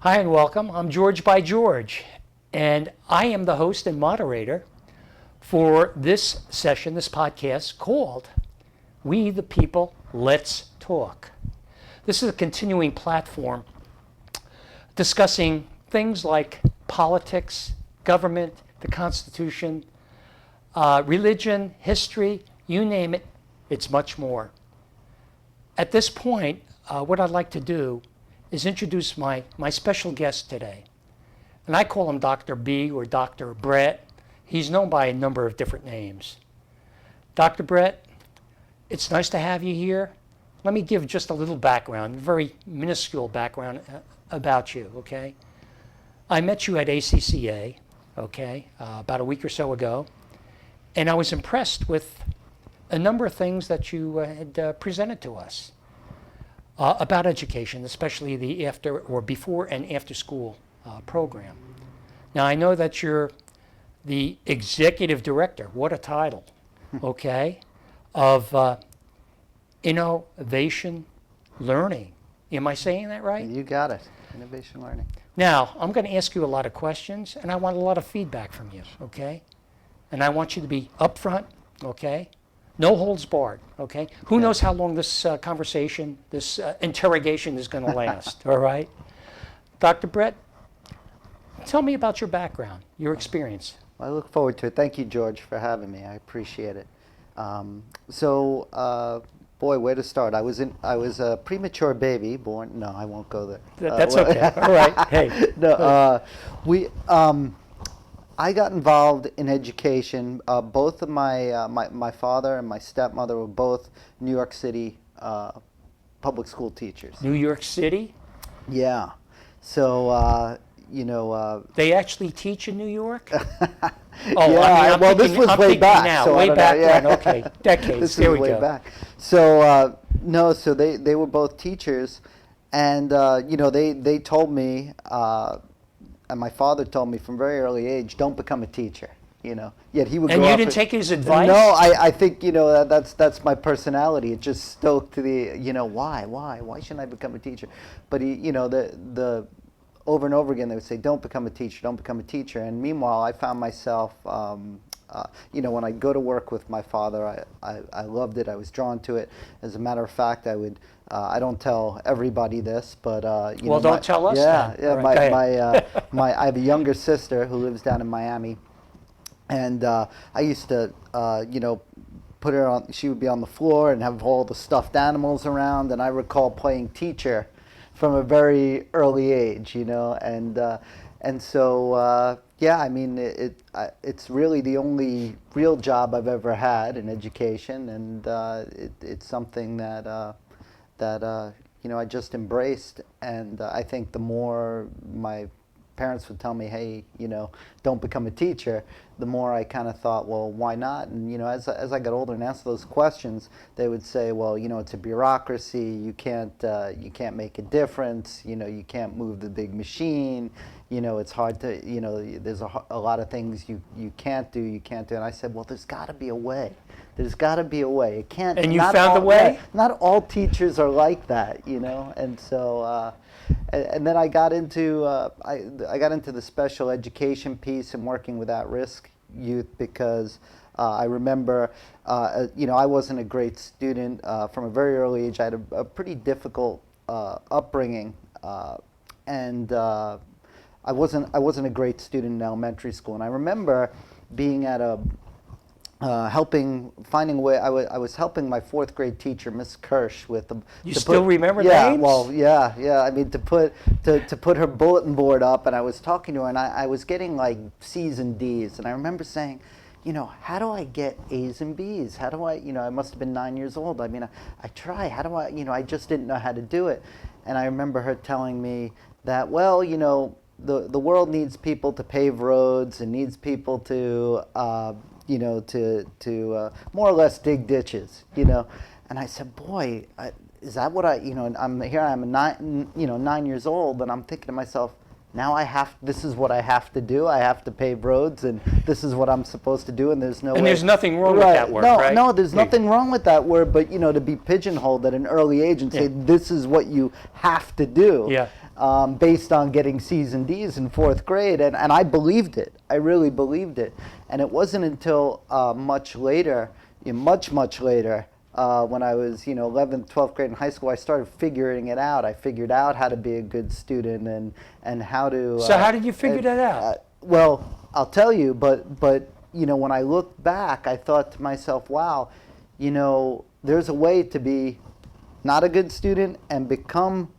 Hi and welcome. I'm George by George, and I am the host and moderator for this session, this podcast called We the People, Let's Talk. This is a continuing platform discussing things like politics, government, the Constitution, religion, history, you name it, it's much more. At this point, what I'd like to do is introduce my special guest today. And I call him Dr. B or Dr. Brett. He's known by a number of different names. Dr. Brett, it's nice to have you here. Let me give just a little background, a very minuscule background about you, okay? I met you at ACCA, okay, about a week or so ago, and I was impressed with a number of things that you had presented to us about education, especially the after or before and after school program. Now, I know that you're the executive director, what a title, okay, of Innovation Learning. Am I saying that right? You got it, Innovation Learning. Now, I'm going to ask you a lot of questions, and I want a lot of feedback from you, okay? And I want you to be upfront, okay? No holds barred, okay? Who knows how long this conversation, this interrogation is going to last, all right? Dr. Brett, tell me about your background, your experience. Well, I look forward to it. Thank you, George, for having me. I appreciate it. Boy, where to start? I was a premature baby born. No, I won't go there. That's okay. All right. Hey. No, I got involved in education. Both of my father and my stepmother were both New York City public school teachers. New York City? Yeah. So, they actually teach in New York? Oh, yeah. Well, this was way back. Now, so way back yeah. when. Okay, decades. This there is we way go. Back. So no, so they were both teachers, and they told me, and my father told me from a very early age, don't become a teacher. Yet he would. And go you off didn't take his advice? No, I think that's my personality. It just stoked to the why shouldn't I become a teacher? But he the over and over again they would say, don't become a teacher, don't become a teacher. And meanwhile, I found myself, when I go to work with my father, I loved it. I was drawn to it. As a matter of fact, I would. I don't tell everybody this, but don't tell us. Yeah, then. yeah. Right, I have a younger sister who lives down in Miami, and I used to, put her on. She would be on the floor and have all the stuffed animals around, and I recall playing teacher from a very early age, and so I mean it's really the only real job I've ever had in education, and it's something that I just embraced, and I think the more my parents would tell me, hey, don't become a teacher, the more I kind of thought, well, why not? And as I got older and asked those questions, they would say, well, it's a bureaucracy. You can't make a difference. You can't move the big machine. It's hard to. There's a lot of things you can't do. And I said, well, there's got to be a way. There's got to be a way. It can't. And you found a way? Not all teachers are like that, and so. And then I got into I got into the special education piece and working with at-risk youth because I remember I wasn't a great student from a very early age. I had a pretty difficult upbringing, and I wasn't a great student in elementary school. And I remember being at a finding a way. I was helping my fourth grade teacher, Miss Kirsch, with the. You still remember names? names? Well, yeah. I mean, to put her bulletin board up, and I was talking to her, and I was getting like C's and D's, and I remember saying, how do I get A's and B's? How do I, I must have been 9 years old. I mean, I try. How do I, I just didn't know how to do it, and I remember her telling me that, well, the world needs people to pave roads and needs people to. To more or less dig ditches, And I said, boy, is that what I'm 9 years old, and I'm thinking to myself, now this is what I have to do. I have to pave roads, and this is what I'm supposed to do, and there's no way. And there's nothing wrong with that word, right? No, there's nothing wrong with that word, but, to be pigeonholed at an early age and say, this is what you have to do. Yeah. based on getting C's and D's in fourth grade. And I believed it. I really believed it. And it wasn't until much later, much later, when I was 11th, 12th grade in high school, I started figuring it out. I figured out how to be a good student and how to. So how did you figure that out? Well, I'll tell you, but when I look back, I thought to myself, wow, there's a way to be not a good student and become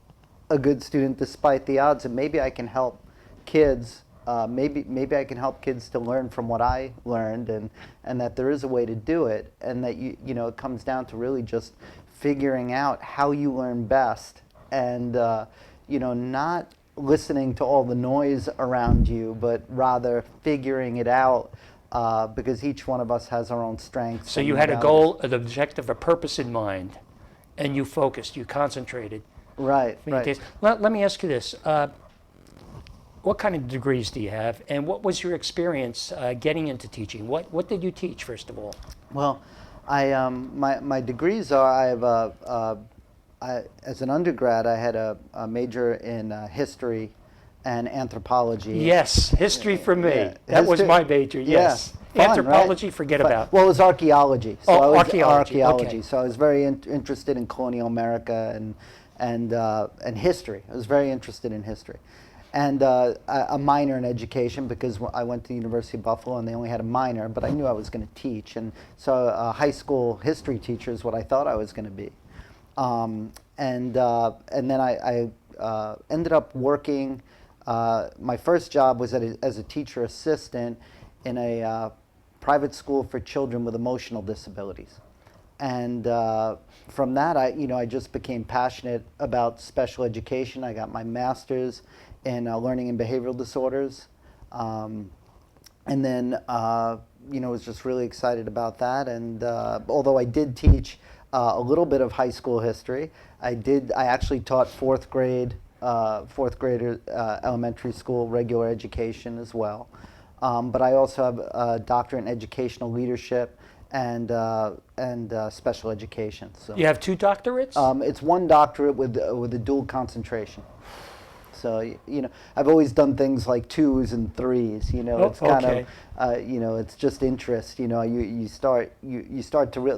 a good student despite the odds, and maybe I can help kids. Maybe I can help kids to learn from what I learned, and that there is a way to do it, and that it comes down to really just figuring out how you learn best, and not listening to all the noise around you, but rather figuring it out, because each one of us has our own strengths. So you had a goal, an objective, a purpose in mind, and you focused, you concentrated. Right. Let me ask you this. What kind of degrees do you have, and what was your experience getting into teaching? What did you teach, first of all? Well, my degrees are, as an undergrad, I had a major in history and anthropology. Yes, history for me. Yeah. That was my major, yes. Fun, Anthropology, right? forget about. Well, it was archaeology. So I was archaeology. Okay. So I was very interested in colonial America and history. I was very interested in history. And a minor in education, because I went to the University of Buffalo and they only had a minor, but I knew I was going to teach. And so a high school history teacher is what I thought I was going to be. And then I ended up working. My first job was as a teacher assistant in a private school for children with emotional disabilities. And from that, I just became passionate about special education. I got my master's in learning and behavioral disorders, and then was just really excited about that. And although I did teach a little bit of high school history, I actually taught fourth grader elementary school regular education as well. But I also have a doctorate in educational leadership and special education. So You have 2 doctorates? it's one doctorate with a dual concentration. So I've always done things like 2s and 3s. It's kind okay. of it's just interest. You start to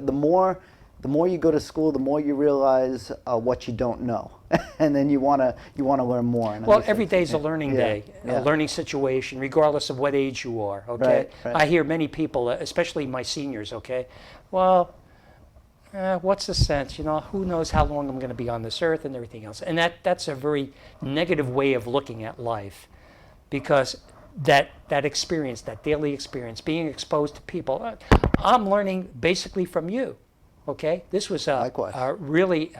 the more you go to school, the more you realize what you don't know, and then you want to learn more. And Well, every day is a learning day, yeah. a learning situation, regardless of what age you are, okay? Right. I hear many people, especially my seniors, okay? Well, what's the sense? Who knows how long I'm going to be on this earth and everything else. And that's a very negative way of looking at life, because that experience, that daily experience, being exposed to people, I'm learning basically from you, okay? This was really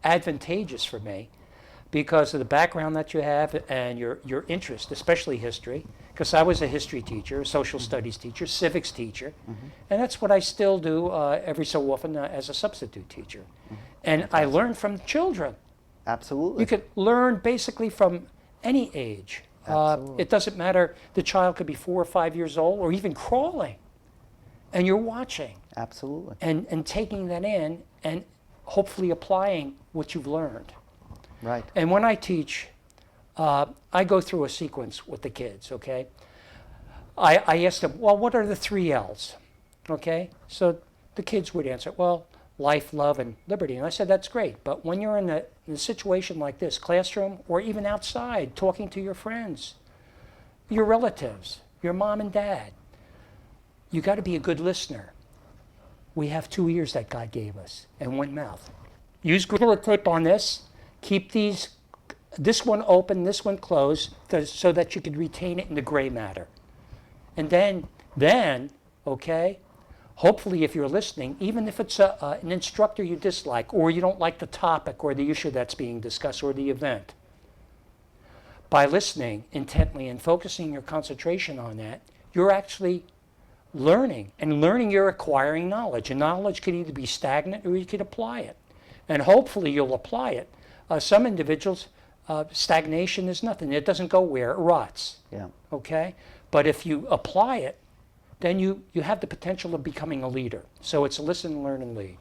advantageous for me because of the background that you have and your interest, especially history, because I was a history teacher, a social studies teacher, civics teacher, and that's what I still do every so often as a substitute teacher. And I learn from children. Absolutely. You could learn basically from any age. It doesn't matter, the child could be 4 or 5 years old or even crawling, and you're watching. Absolutely. And taking that in and hopefully applying what you've learned. Right. And when I teach, I go through a sequence with the kids, okay? I ask them, well, what are the 3 L's? Okay? So the kids would answer, well, life, love, and liberty. And I said, that's great. But when you're in a situation like this, classroom, or even outside, talking to your friends, your relatives, your mom and dad, you got to be a good listener. We have 2 ears that God gave us and 1 mouth. Use Gorilla Tape on this. Keep this one open, this one closed, so that you can retain it in the gray matter. And then, okay, hopefully if you're listening, even if it's an instructor you dislike, or you don't like the topic or the issue that's being discussed or the event, by listening intently and focusing your concentration on that, you're actually learning. And learning, you're acquiring knowledge. And knowledge can either be stagnant or you can apply it. And hopefully you'll apply it. Some individuals, stagnation is nothing. It doesn't go where, it rots. Yeah. Okay? But if you apply it, then you have the potential of becoming a leader. So it's listen, learn, and lead.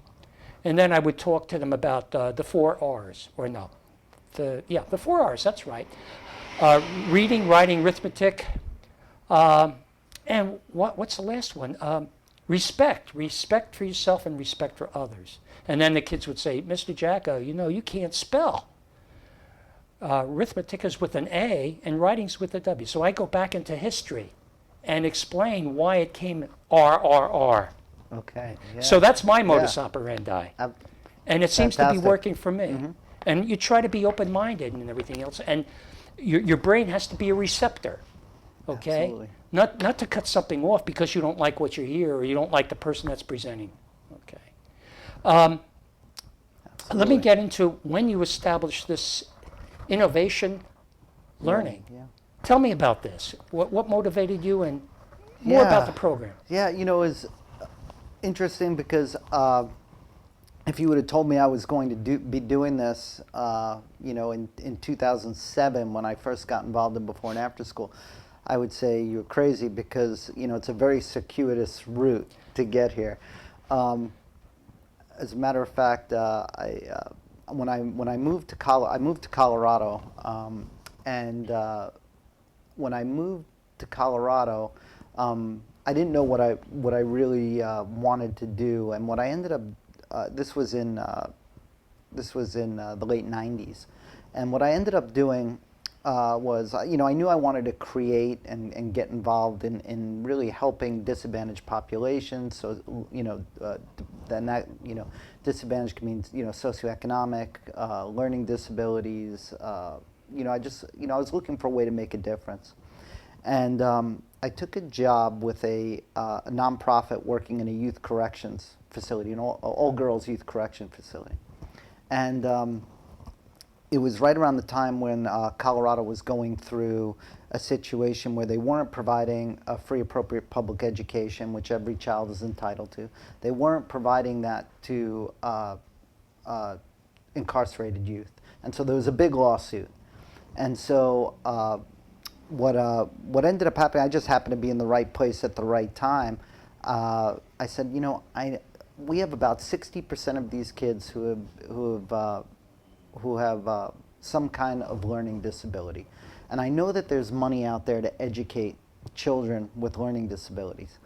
And then I would talk to them about the 4 R's, or no, the 4 R's, that's right. Reading, writing, arithmetic, and what's the last one? Respect for yourself and respect for others. And then the kids would say, Mr. Jacko, you can't spell. Arithmetic is with an A and writing's with a W. So I go back into history and explain why it came RRR. Okay. Yeah. So that's my modus operandi. And it seems to be Fantastic. working for me. And you try to be open-minded and everything else. And your brain has to be a receptor, okay? Absolutely. Not to cut something off because you don't like what you hear or you don't like the person that's presenting, okay? Let me get into when you established this innovation learning. Yeah. Tell me about this. What motivated you and more about the program? Yeah, it was interesting because if you would have told me I was going to be doing this, in 2007 when I first got involved in before and after school, I would say you're crazy because it's a very circuitous route to get here. As a matter of fact, when I moved to Colorado, and when I moved to Colorado, I didn't know what I really wanted to do, and what I ended up this was in the late '90s, and what I ended up doing was I knew I wanted to create and get involved in really helping disadvantaged populations. So then that disadvantaged can mean socioeconomic, learning disabilities. I was looking for a way to make a difference, and I took a job with a nonprofit working in a youth corrections facility, an all girls youth correction facility, and it was right around the time when Colorado was going through a situation where they weren't providing a free, appropriate public education, which every child is entitled to. They weren't providing that to incarcerated youth. And so there was a big lawsuit. And so what ended up happening, I just happened to be in the right place at the right time. I said, we have about 60% of these kids who have some kind of learning disability. And I know that there's money out there to educate children with learning disabilities.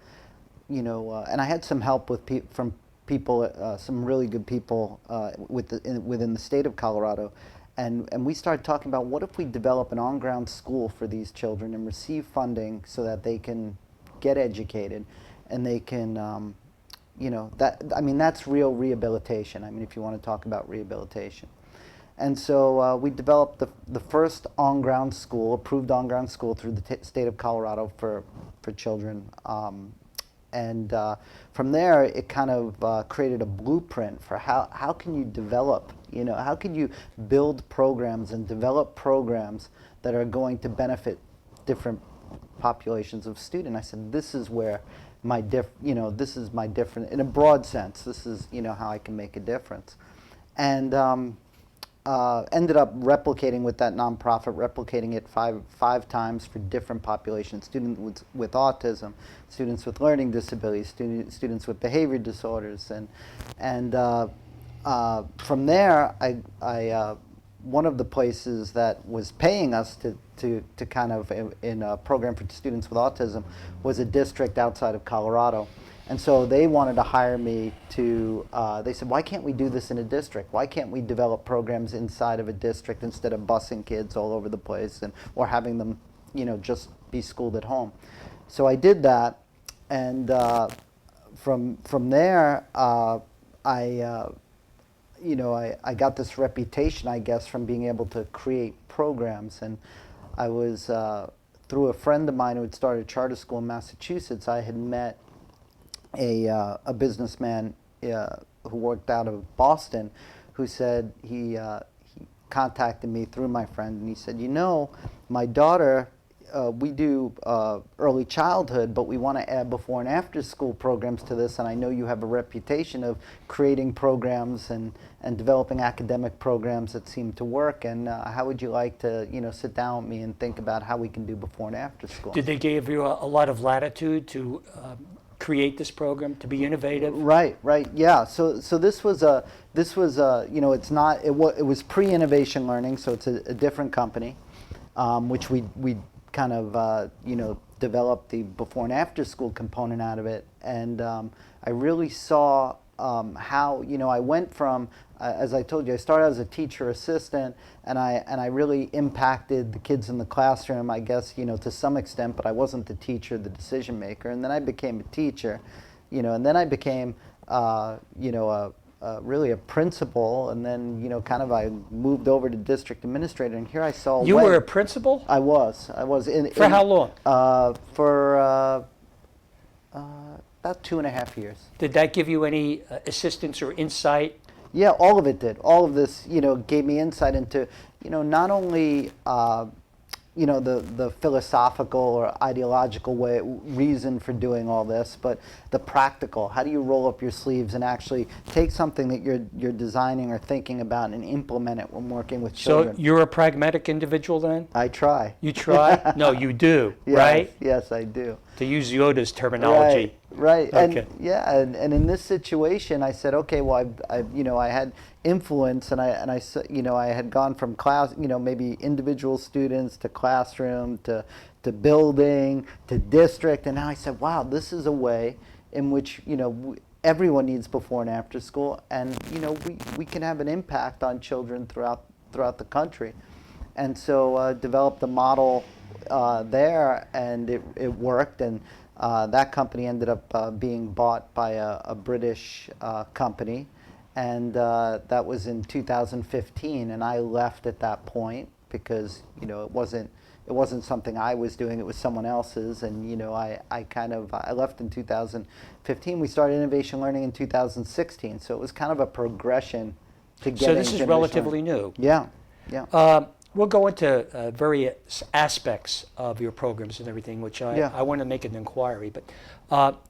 And I had some help from people, some really good people within the state of Colorado. And we started talking about what if we develop an on-ground school for these children and receive funding so that they can get educated and they can, that's real rehabilitation. If you want to talk about rehabilitation. And so we developed the first on-ground school, approved on-ground school through the state of Colorado for children. And from there, it kind of created a blueprint for how can you develop, how can you build programs and develop programs that are going to benefit different populations of students. I said, this is where this is my different, in a broad sense, this is, how I can make a difference. And ended up replicating with that nonprofit, replicating it five times for different populations: students with autism, students with learning disabilities, students with behavior disorders, and from there, I one of the places that was paying us to kind of in a program for students with autism was a district outside of Colorado. And so they wanted to hire me to, they said, why can't we do this in a district? Why can't we develop programs inside of a district instead of busing kids all over the place or having them, just be schooled at home? So I did that, and from there, I got this reputation, I guess, from being able to create programs. And I was, through a friend of mine who had started a charter school in Massachusetts, I had met a businessman who worked out of Boston, who said he contacted me through my friend, and he said, my daughter, we do early childhood, but we want to add before and after school programs to this, and I know you have a reputation of creating programs and developing academic programs that seem to work, and how would you like to sit down with me and think about how we can do before and after school? Did they give you a lot of latitude to create this program, to be innovative? Right, right, yeah. So this was you know, it's not it was pre-innovation learning, so it's a different company, which we kind of you know, developed the before and after school component out of it, and I really saw how, you know, I went from as I told you, I started as a teacher assistant, and I really impacted the kids in the classroom, I guess, you know, to some extent, but I wasn't the teacher, the decision maker, and then I became a teacher, you know, and then I became you know, really a principal, and then, you know, kind of I moved over to district administrator, and here I saw You were a principal? I was For how long? For about 2.5 years. Did that give you any assistance or insight? Yeah, all of it did. All of this, you know, gave me insight into, you know, not only, you know, the philosophical or ideological reason for doing all this, but the practical. How do you roll up your sleeves and actually take something that you're designing or thinking about and implement it when working with children? So you're a pragmatic individual then? I try. You try? No, you do, Yes, right? Yes, I do. To use Yoda's terminology. Right. Okay. And yeah, and in this situation, I said, okay, well, I you know, I had influence, and I you know, I had gone from class, you know, maybe individual students to classroom to building to district, and now I said, wow, this is a way in which, you know, everyone needs before and after school, and, you know, we can have an impact on children throughout the country, and so developed a model there, and it worked, and that company ended up being bought by a British company, and that was in 2015, and I left at that point because, you know, it wasn't something I was doing, it was someone else's, and, you know, I left in 2015. We started Innovation Learning in 2016, so it was kind of a progression to get So this is relatively new. Yeah, yeah. We'll go into various aspects of your programs and everything, which I want to make an inquiry. But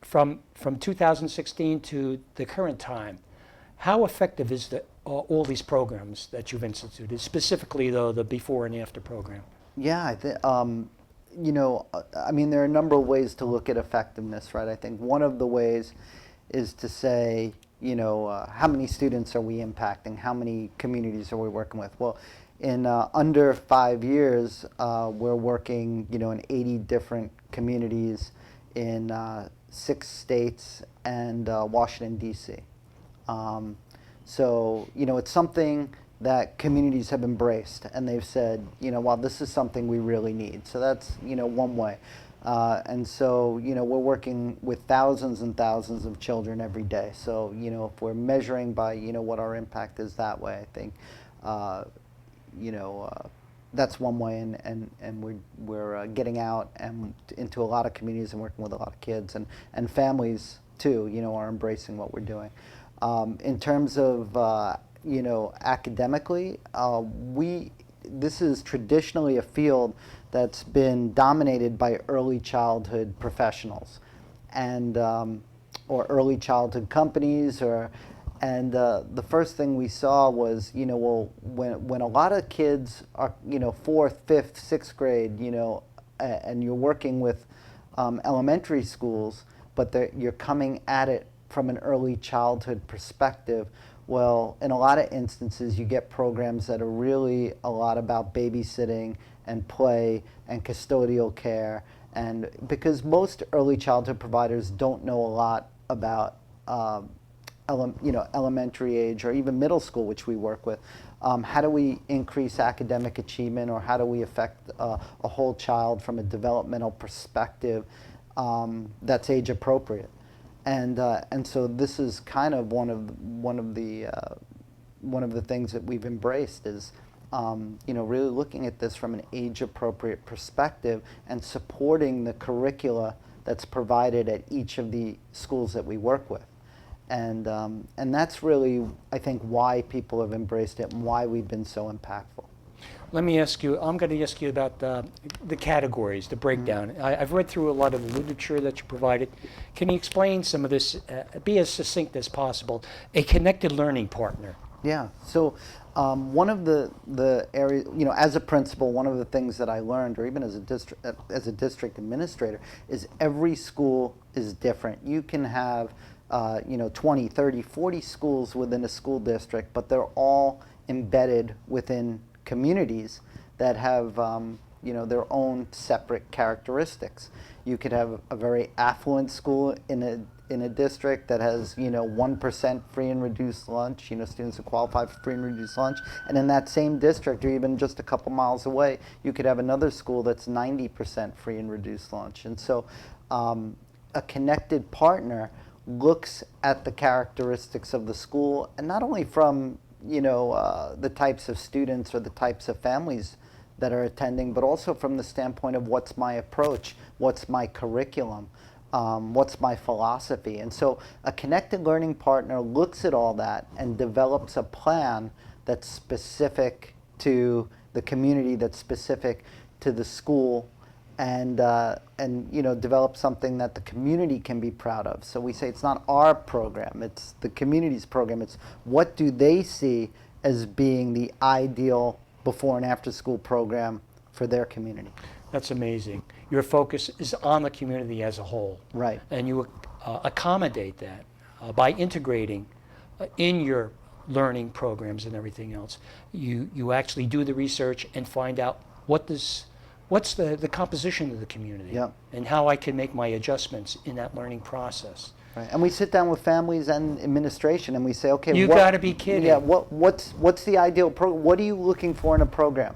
from 2016 to the current time, how effective is all these programs that you've instituted, specifically though the before and after program? Yeah, you know, I mean, there are a number of ways to look at effectiveness, right? I think one of the ways is to say, you know, how many students are we impacting? How many communities are we working with? Well, in under 5 years, we're working, you know, in 80 different communities in 6 states and Washington, D.C. So, you know, it's something that communities have embraced, and they've said, you know, well, this is something we really need. So that's, you know, one way. And so, you know, we're working with thousands and thousands of children every day. So, you know, if we're measuring by, you know, what our impact is that way, I think, you know, that's one way, and we're getting out and into a lot of communities and working with a lot of kids, and families too, you know, are embracing what we're doing. In terms of, you know, academically, this is traditionally a field that's been dominated by early childhood professionals, and or early childhood companies, and the first thing we saw was, you know, well, when a lot of kids are, you know, 4th, 5th, 6th grade, you know, and you're working with elementary schools, but you're coming at it from an early childhood perspective, well, in a lot of instances, you get programs that are really a lot about babysitting and play and custodial care, and because most early childhood providers don't know a lot about you know, elementary age or even middle school, which we work with. How do we increase academic achievement, or how do we affect a whole child from a developmental perspective that's age appropriate? And so this is kind of one of the things that we've embraced is, you know, really looking at this from an age appropriate perspective and supporting the curricula that's provided at each of the schools that we work with. And that's really, I think, why people have embraced it and why we've been so impactful. Let me ask you, I'm going to ask you about the categories, the breakdown. I've read through a lot of the literature that you provided. Can you explain some of this, be as succinct as possible? A connected learning partner. Yeah, so One of the areas, as a principal, one of the things that I learned, or even as a district administrator, is every school is different. You can have 20, 30, 40 schools within a school district, but they're all embedded within communities that have their own separate characteristics. You could have a very affluent school in a district that has 1% free and reduced lunch, students who qualify for free and reduced lunch, and in that same district, or even just a couple miles away, you could have another school that's 90% free and reduced lunch. And so a connected partner looks at the characteristics of the school, and not only from the types of students or the types of families that are attending, but also from the standpoint of what's my approach, what's my curriculum, what's my philosophy. And so a connected learning partner looks at all that and develops a plan that's specific to the community, that's specific to the school, and develop something that the community can be proud of. So we say it's not our program, it's the community's program. It's what do they see as being the ideal before and after school program for their community. That's amazing. Your focus is on the community as a whole. Right. And you accommodate that by integrating in your learning programs and everything else. You actually do the research and find out what's the composition of the community, Yep. and how I can make my adjustments in that learning process. Right. And we sit down with families and administration and we say, okay, You got to be kidding. Yeah, what's the ideal program? What are you looking for in a program?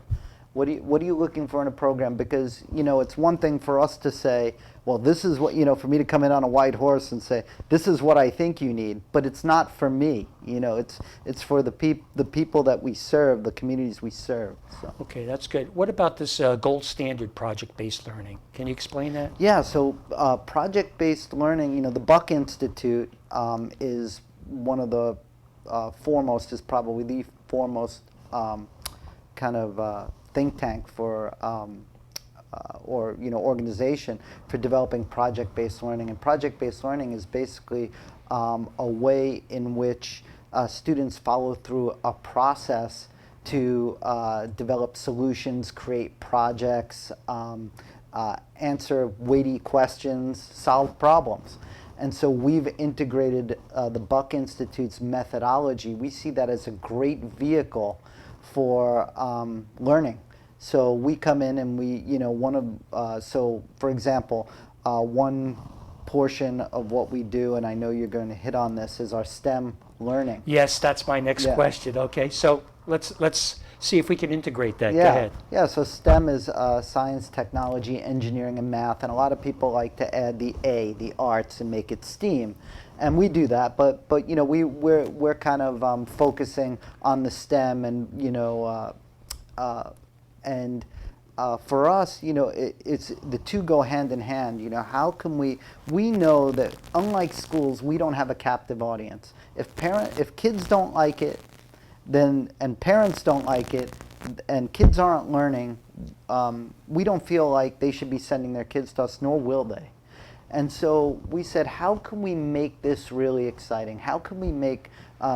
What are you looking for in a program? Because it's one thing for us to say, well, this is what for me to come in on a white horse and say, this is what I think you need, but it's not for me. It's for the people that we serve, the communities we serve. So. Okay, that's good. What about this gold standard project-based learning? Can you explain that? Yeah, so project-based learning, the Buck Institute is one of the foremost, is probably the foremost kind of think tank for or organization for developing project-based learning. And project-based learning is basically a way in which students follow through a process to develop solutions, create projects, answer weighty questions, solve problems. And so we've integrated the Buck Institute's methodology. We see that as a great vehicle for learning. So we come in and we, so for example, one portion of what we do, and I know you're going to hit on this, is our STEM learning. Yes, that's my next question. Okay, so let's see if we can integrate that. Yeah. Go ahead. Yeah, so STEM is science, technology, engineering, and math, and a lot of people like to add the A, the arts, and make it STEAM. And we do that, but we're kind of focusing on the STEM, and for us, it's the two go hand in hand. How can we know that unlike schools, we don't have a captive audience. If kids don't like it, and parents don't like it, and kids aren't learning, we don't feel like they should be sending their kids to us, nor will they. And so we said, how can we make this really exciting? How can we make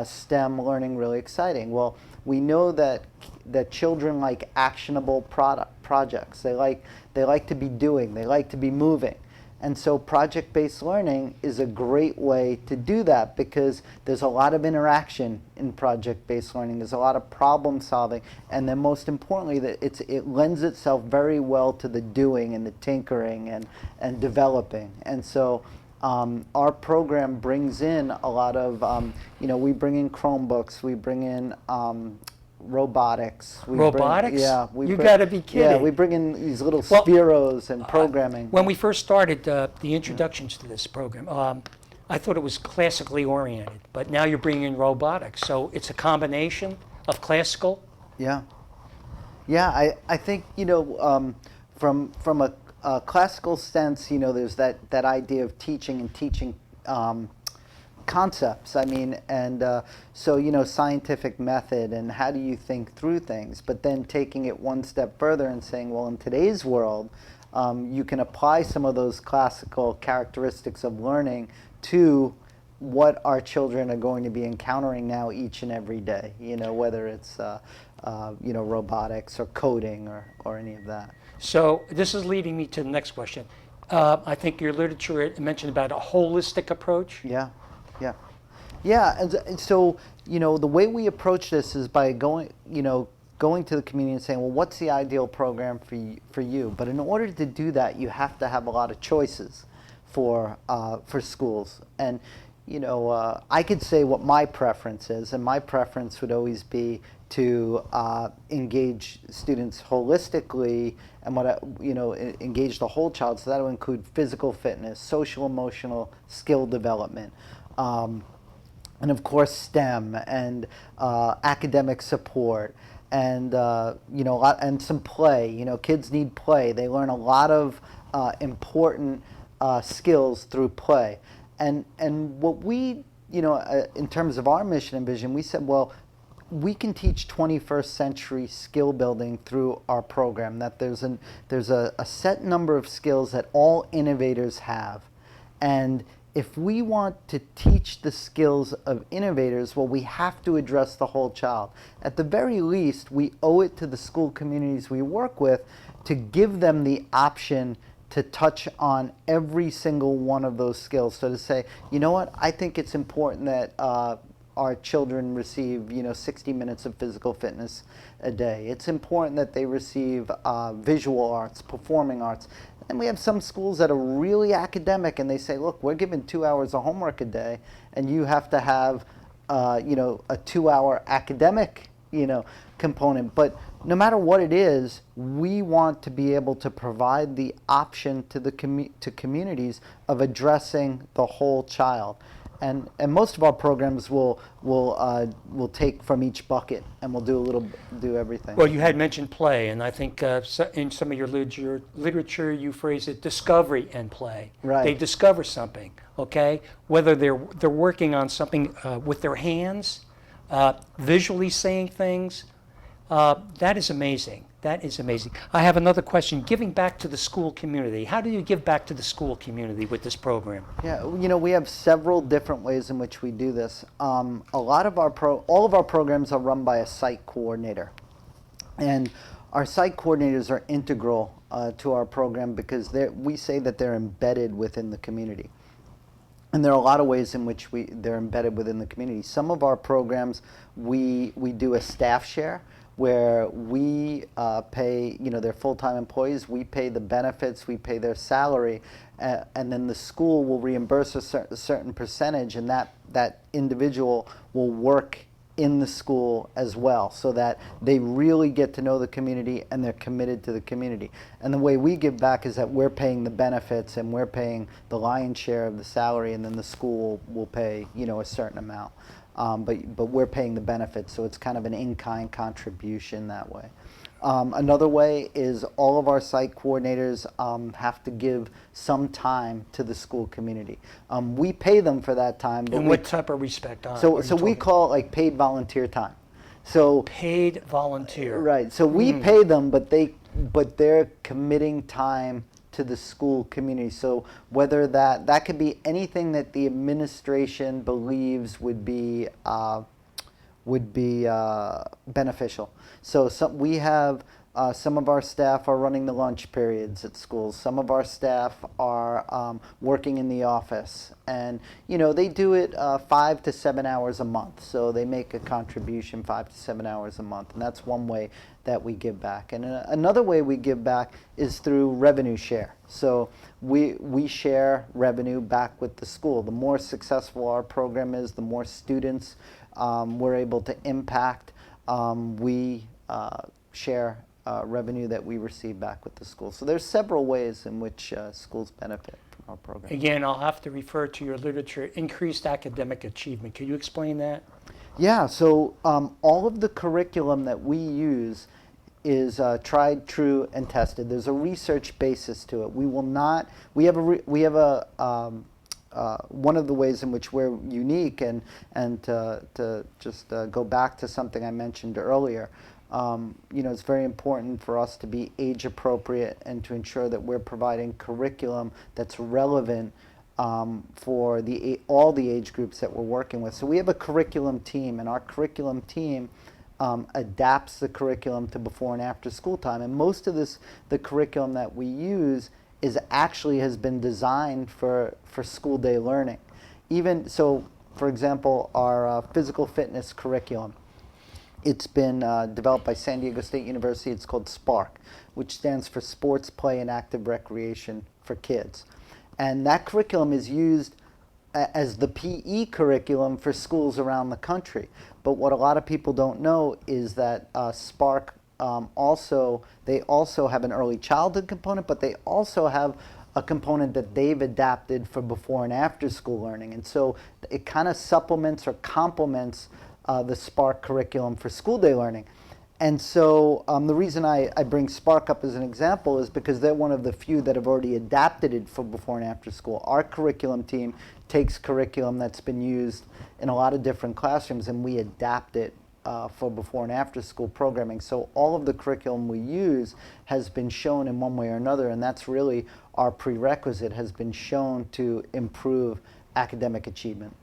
STEM learning really exciting? Well, we know that children like actionable projects. They like to be doing. They like to be moving. And so project-based learning is a great way to do that, because there's a lot of interaction in project-based learning. There's a lot of problem solving, and then most importantly, that it lends itself very well to the doing and the tinkering and developing. And so our program brings in a lot of, we bring in Chromebooks, we bring in robotics. Robotics? You got to be kidding. Yeah, we bring in these little spheros and programming. When we first started the introductions to this program, I thought it was classically oriented, but now you're bringing in robotics. So it's a combination of classical. Yeah. Yeah, I think, from a classical sense, there's that idea of teaching and teaching concepts. I mean, and so scientific method and how do you think through things, but then taking it one step further and saying, well, in today's world, you can apply some of those classical characteristics of learning to what our children are going to be encountering now each and every day, whether it's robotics or coding or any of that. So this is leading me to the next question. I think your literature mentioned about a holistic approach. Yeah, yeah. Yeah, and so, the way we approach this is by going to the community and saying, well, what's the ideal program for you? But in order to do that, you have to have a lot of choices for schools. And, I could say what my preference is, and my preference would always be to engage students holistically and engage the whole child. So that will include physical fitness, social, emotional, skill development. And of course STEM and academic support and and some play. Kids need play. They learn a lot of important skills through play. And what we in terms of our mission and vision, we said, well, we can teach 21st century skill building through our program. That there's a set number of skills that all innovators have, and if we want to teach the skills of innovators, well, we have to address the whole child. At the very least, we owe it to the school communities we work with to give them the option to touch on every single one of those skills. So to say, you know what, I think it's important that our children receive 60 minutes of physical fitness a day. It's important that they receive visual arts, performing arts. And we have some schools that are really academic, and they say, look, we're giving 2 hours of homework a day, and you have to have a 2-hour academic component. But no matter what it is, we want to be able to provide the option to the to communities of addressing the whole child. And most of our programs will take from each bucket, and we'll do everything. Well, you had mentioned play, and I think in some of your literature you phrase it discovery and play. Right. They discover something, okay? Whether they're working on something with their hands, visually saying things, that is amazing. That is amazing. I have another question. Giving back to the school community. How do you give back to the school community with this program? Yeah, we have several different ways in which we do this. All of our programs are run by a site coordinator, and our site coordinators are integral to our program because we say that they're embedded within the community. And there are a lot of ways in which they're embedded within the community. Some of our programs, we do a staff share, where we pay, their full-time employees, we pay the benefits, we pay their salary, and then the school will reimburse a certain percentage, and that individual will work in the school as well, so that they really get to know the community and they're committed to the community. And the way we give back is that we're paying the benefits and we're paying the lion's share of the salary, and then the school will pay, a certain amount. But we're paying the benefits, so it's kind of an in-kind contribution that way. Another way is all of our site coordinators have to give some time to the school community. We pay them for that time. And what type of respect? So we call it like paid volunteer time. So paid volunteer. Right. So we pay them, but they're committing time to the school community. So whether that could be anything that the administration believes would be beneficial. So we have some of our staff are running the lunch periods at schools. Some of our staff are working in the office, and they do it 5 to 7 hours a month. So they make a contribution 5 to 7 hours a month, and that's one way that we give back. And another way we give back is through revenue share. So we share revenue back with the school. The more successful our program is, the more students we're able to impact. We share revenue that we receive back with the school. So there's several ways in which schools benefit from our program. Again, I'll have to refer to your literature, increased academic achievement. Can you explain that? Yeah, so all of the curriculum that we use is tried, true, and tested. There's a research basis to it. We have one of the ways in which we're unique, and to just go back to something I mentioned earlier, it's very important for us to be age appropriate and to ensure that we're providing curriculum that's relevant for all the age groups that we're working with. So we have a curriculum team, and our curriculum team adapts the curriculum to before and after school time. And most of the curriculum that we use has been designed for school day learning. Even so, for example, our physical fitness curriculum, it's been developed by San Diego State University. It's called SPARK, which stands for Sports, Play, and Active Recreation for Kids. And that curriculum is used as the PE curriculum for schools around the country. But what a lot of people don't know is that SPARK they also have an early childhood component, but they also have a component that they've adapted for before and after school learning. And so it kind of supplements or complements the SPARK curriculum for school day learning. And so the reason I bring SPARK up as an example is because they're one of the few that have already adapted it for before and after school. Our curriculum team takes curriculum that's been used in a lot of different classrooms, and we adapt it for before and after school programming. So all of the curriculum we use has been shown in one way or another, and that's really our prerequisite, has been shown to improve academic achievement.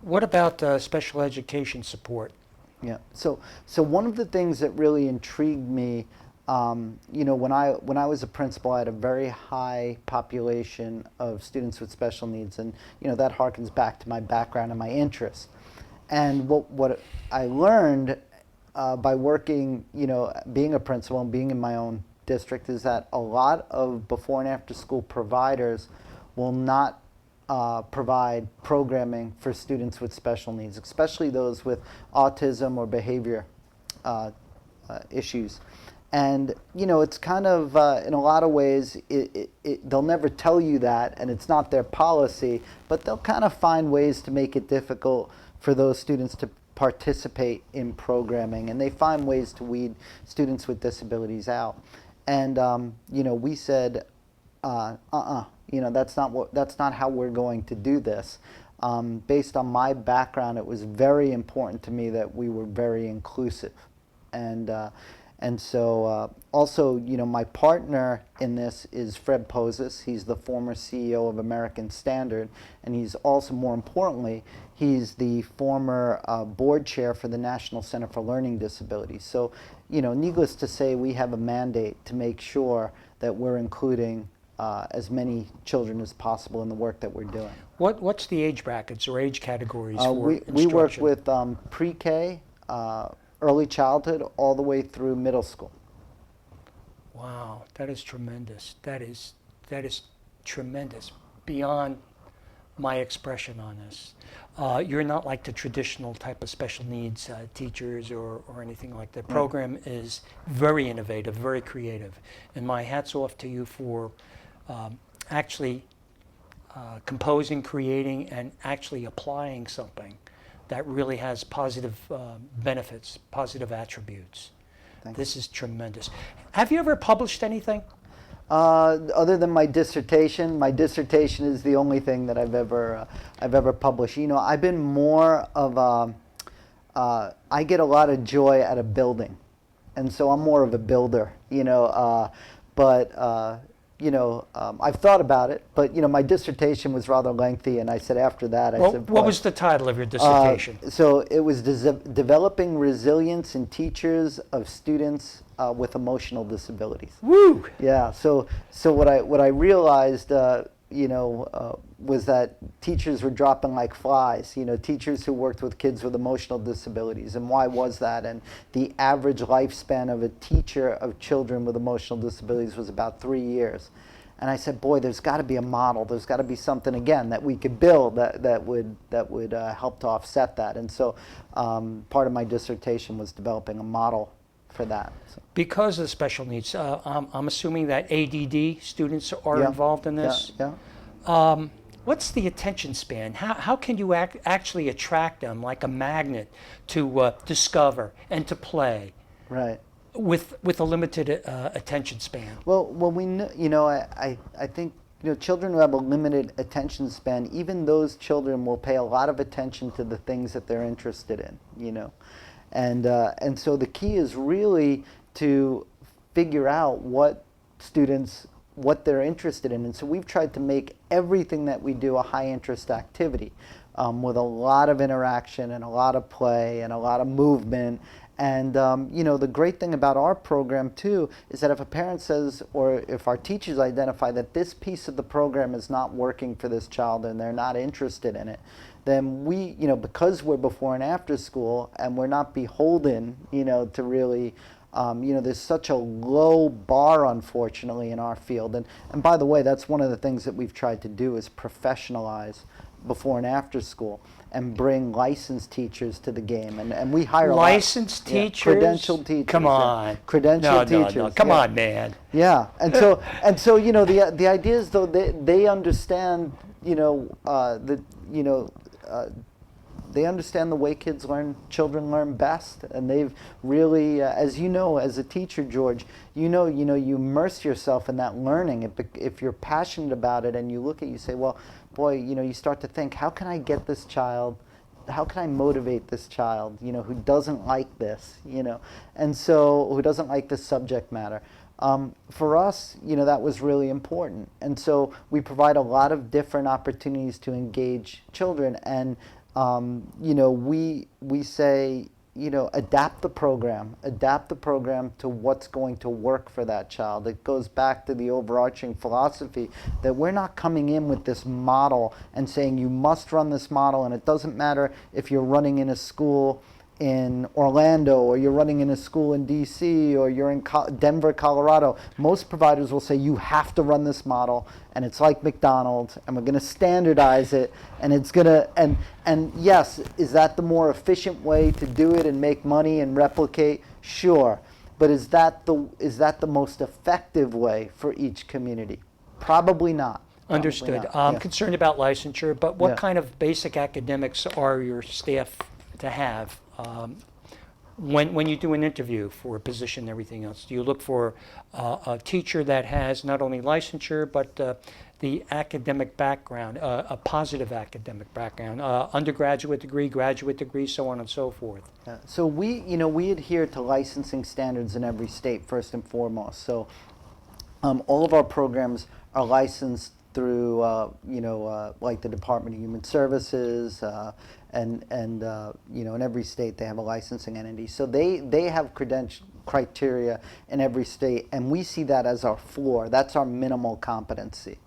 What about special education support? Yeah. So one of the things that really intrigued me, when I was a principal, I had a very high population of students with special needs, and that harkens back to my background and my interest. And what I learned by working, being a principal and being in my own district, is that a lot of before and after school providers will not provide programming for students with special needs, especially those with autism or behavior issues. And it's kind of, in a lot of ways, they'll never tell you that, and it's not their policy, but they'll kind of find ways to make it difficult for those students to participate in programming, and they find ways to weed students with disabilities out. And we said, that's not how we're going to do this. Based on my background, it was very important to me that we were very inclusive, and so also, my partner in this is Fred Pozis. He's the former CEO of American Standard, and he's also, more importantly, he's the former board chair for the National Center for Learning Disabilities. So, needless to say, we have a mandate to make sure that we're including as many children as possible in the work that we're doing. What's the age brackets or age categories for instruction? We work with pre-K, early childhood, all the way through middle school. Wow, that is tremendous. That is tremendous, beyond my expression on this. You're not like the traditional type of special needs teachers or anything like that. The program is very innovative, very creative, and my hat's off to you for actually composing, creating, and actually applying something that really has positive benefits, positive attributes. Thanks. This is tremendous. Have you ever published anything? Other than my dissertation is the only thing that I've ever published. I've been more of I get a lot of joy out of building, and so I'm more of a builder. I've thought about it, but my dissertation was rather lengthy, and I said after that, What was the title of your dissertation? So it was developing resilience in teachers of students with emotional disabilities. Woo! Yeah. So what I realized, was that teachers were dropping like flies. Teachers who worked with kids with emotional disabilities, and why was that? And the average lifespan of a teacher of children with emotional disabilities was about 3 years. And I said, boy, there's got to be a model. There's got to be something, again, that we could build that would help to offset that. And so part of my dissertation was developing a model for that. So. Because of special needs, I'm assuming that ADD students are involved in this? Yeah. What's the attention span? How can you actually attract them like a magnet to discover and to play? Right. With a limited attention span. Well, we know, I think children who have a limited attention span, even those children will pay a lot of attention to the things that they're interested in. And so the key is really to figure out what students what they're interested in. And so we've tried to make everything that we do a high interest activity, with a lot of interaction and a lot of play and a lot of movement. And the great thing about our program too is that if a parent says, or if our teachers identify that this piece of the program is not working for this child and they're not interested in it, then we, because we're before and after school and we're not beholden, to really, there's such a low bar, unfortunately, in our field. And by the way, that's one of the things that we've tried to do is professionalize before and after school and bring licensed teachers to the game. And we hire licensed a lot, teachers? credentialed teachers. Come on. Credentialed teachers. No. Come on, man. Yeah. And so the idea is, though, they understand, they understand the way children learn best, and they've really, as you know, as a teacher, George, you immerse yourself in that learning. If you're passionate about it and you look at it, you say, well, boy, you start to think, how can I get this child, how can I motivate this child, who doesn't like this, and so who doesn't like this subject matter. For us, that was really important, and so we provide a lot of different opportunities to engage children, and we say, adapt the program to what's going to work for that child. It goes back to the overarching philosophy that we're not coming in with this model and saying you must run this model, and it doesn't matter if you're running in a school in Orlando or you're running in a school in DC or you're in Denver, Colorado. Most providers will say you have to run this model, and it's like McDonald's, and we're going to standardize it, and it's going to, and yes, is that the more efficient way to do it and make money and replicate? Sure. But is that the most effective way for each community? Probably not. Understood. I'm concerned about licensure, but what kind of basic academics are your staff to have? When you do an interview for a position and everything else, do you look for a teacher that has not only licensure but the academic background, a positive academic background, undergraduate degree, graduate degree, so on and so forth? So we adhere to licensing standards in every state first and foremost. So all of our programs are licensed through like the Department of Human Services, and in every state they have a licensing entity. So they have criteria in every state, and we see that as our floor. That's our minimal competency.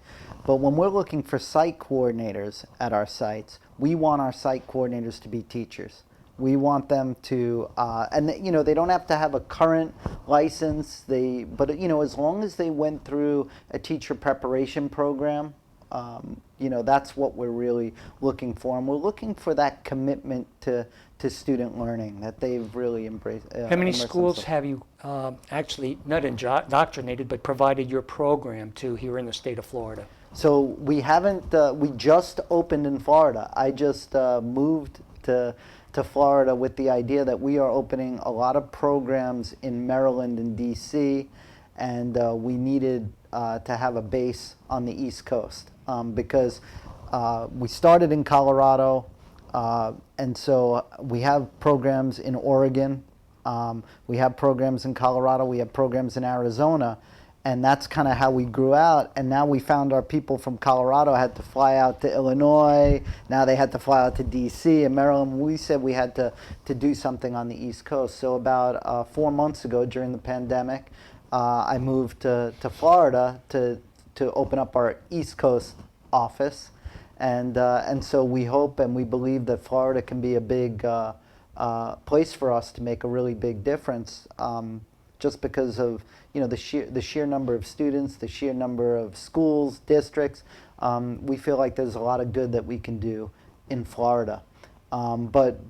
But when we're looking for site coordinators at our sites, we want our site coordinators to be teachers. We want them to, they don't have to have a current license. But as long as they went through a teacher preparation program, that's what we're really looking for, and we're looking for that commitment to student learning that they've really embraced. How many schools have you actually not indoctrinated, but provided your program to here in the state of Florida? So we haven't. We just opened in Florida. I just moved to Florida with the idea that we are opening a lot of programs in Maryland and DC, and we needed to have a base on the East Coast because we started in Colorado, and so we have programs in Oregon, we have programs in Colorado, we have programs in Arizona, and that's kind of how we grew out. And now we found our people from Colorado had to fly out to Illinois. Now they had to fly out to DC and Maryland. We said we had to do something on the East Coast. So about 4 months ago during the pandemic, I moved to Florida to open up our East Coast office. And so we hope and we believe that Florida can be a big place for us to make a really big difference, just because of the sheer number of students, the sheer number of schools, districts. We feel like there's a lot of good that we can do in Florida. But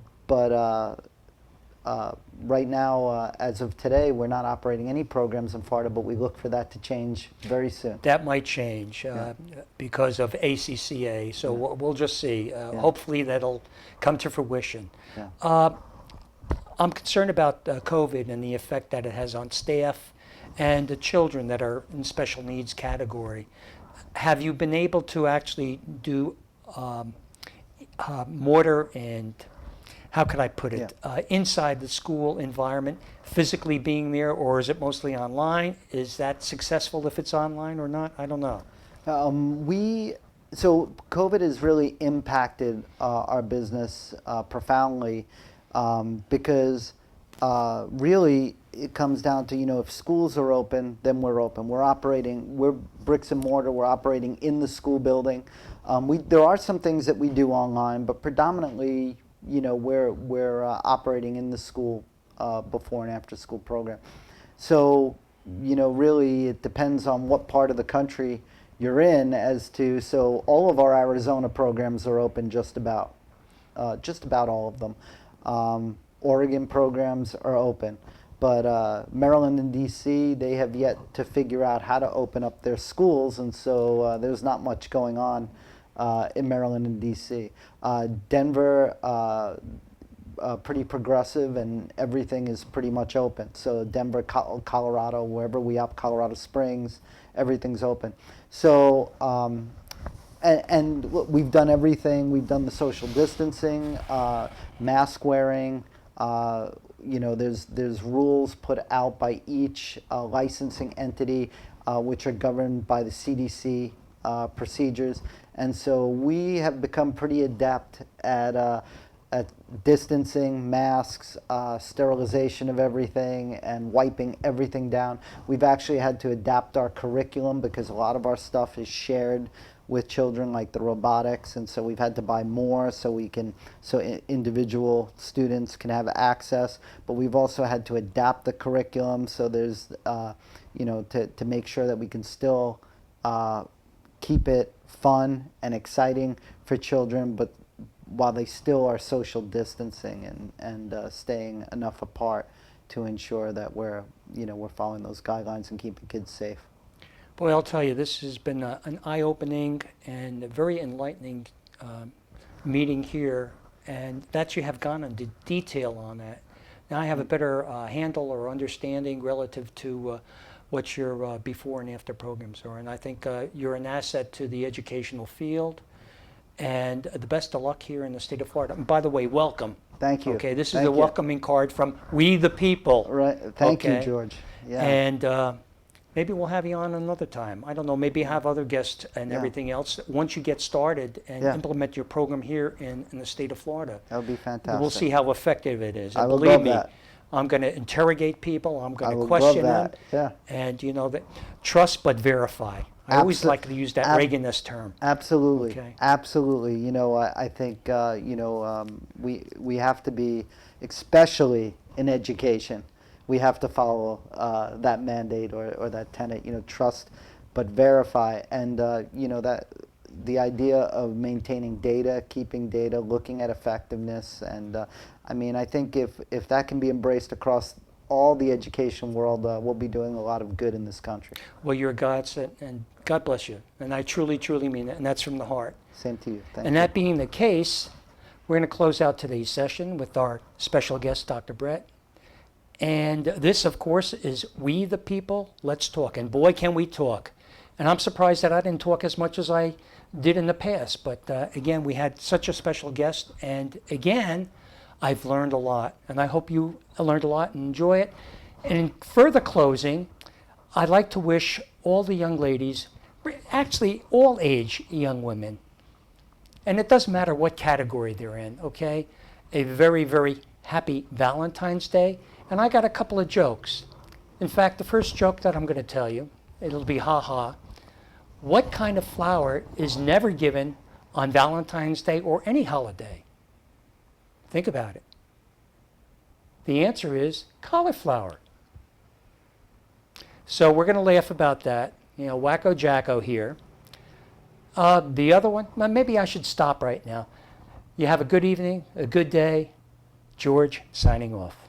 right now, as of today, we're not operating any programs in Florida, but we look for that to change very soon. That might change because of ACCA, so we'll just see. Hopefully that'll come to fruition. I'm concerned about COVID and the effect that it has on staff and the children that are in special needs category. Have you been able to actually do mortar and how could I put it, inside the school environment, physically being there, or is it mostly online? Is that successful if it's online or not? I don't know. So COVID has really impacted our business profoundly because really it comes down to, if schools are open, then we're open. We're bricks and mortar, we're operating in the school building. There are some things that we do online, but predominantly, we're operating in the school before and after school program. So, really it depends on what part of the country you're in so all of our Arizona programs are open, just about all of them. Oregon programs are open, but Maryland and DC, they have yet to figure out how to open up their schools, and so there's not much going on in Maryland and DC. Denver, pretty progressive, and everything is pretty much open. So Denver, Colorado, wherever we have Colorado Springs, everything's open. So, and we've done everything. We've done the social distancing, mask wearing. There's rules put out by each licensing entity, which are governed by the CDC procedures. And so we have become pretty adept at distancing, masks, sterilization of everything, and wiping everything down. We've actually had to adapt our curriculum because a lot of our stuff is shared with children, like the robotics, and so we've had to buy more so individual students can have access. But we've also had to adapt the curriculum so there's to make sure that we can still keep it fun and exciting for children, but while they still are social distancing and staying enough apart to ensure that we're following those guidelines and keeping kids safe. Boy, I'll tell you, this has been an eye-opening and a very enlightening meeting here, and that you have gone into detail on that. Now I have a better handle or understanding relative to what your before and after programs are, and I think you're an asset to the educational field. And the best of luck here in the state of Florida. And by the way, welcome. Thank you. Okay, this is a welcoming card from We the People. Right. Thank you, George. Yeah. And maybe we'll have you on another time. I don't know, maybe have other guests and everything else. Once you get started and implement your program here in the state of Florida. That would be fantastic. We'll see how effective it is. I And would believe love me, that. I'm going to interrogate people. I'm going I to would question love them. that. Yeah. And that trust but verify. I always like to use that Reaganist term. Absolutely. Okay. Absolutely. I think we have to be, especially in education, we have to follow that mandate or that tenet. Trust but verify, and that the idea of maintaining data, keeping data, looking at effectiveness, and I think if that can be embraced across all the education world, we'll be doing a lot of good in this country. Well, you're a godsend, and God bless you. And I truly, truly mean that, and that's from the heart. Same to you. Thank you. And that being the case, we're going to close out today's session with our special guest, Dr. Brett. And this, of course, is We the People, Let's Talk. And boy, can we talk. And I'm surprised that I didn't talk as much as I did in the past. But again, we had such a special guest. And again, I've learned a lot. And I hope you learned a lot and enjoy it. And in further closing, I'd like to wish all the young ladies, actually all age young women, and it doesn't matter what category they're in, okay, a very, very happy Valentine's Day. And I got a couple of jokes. In fact, the first joke that I'm going to tell you, it'll be ha-ha. What kind of flower is never given on Valentine's Day or any holiday? Think about it. The answer is cauliflower. So we're going to laugh about that. Wacko Jacko here. The other one, maybe I should stop right now. You have a good evening, a good day. George signing off.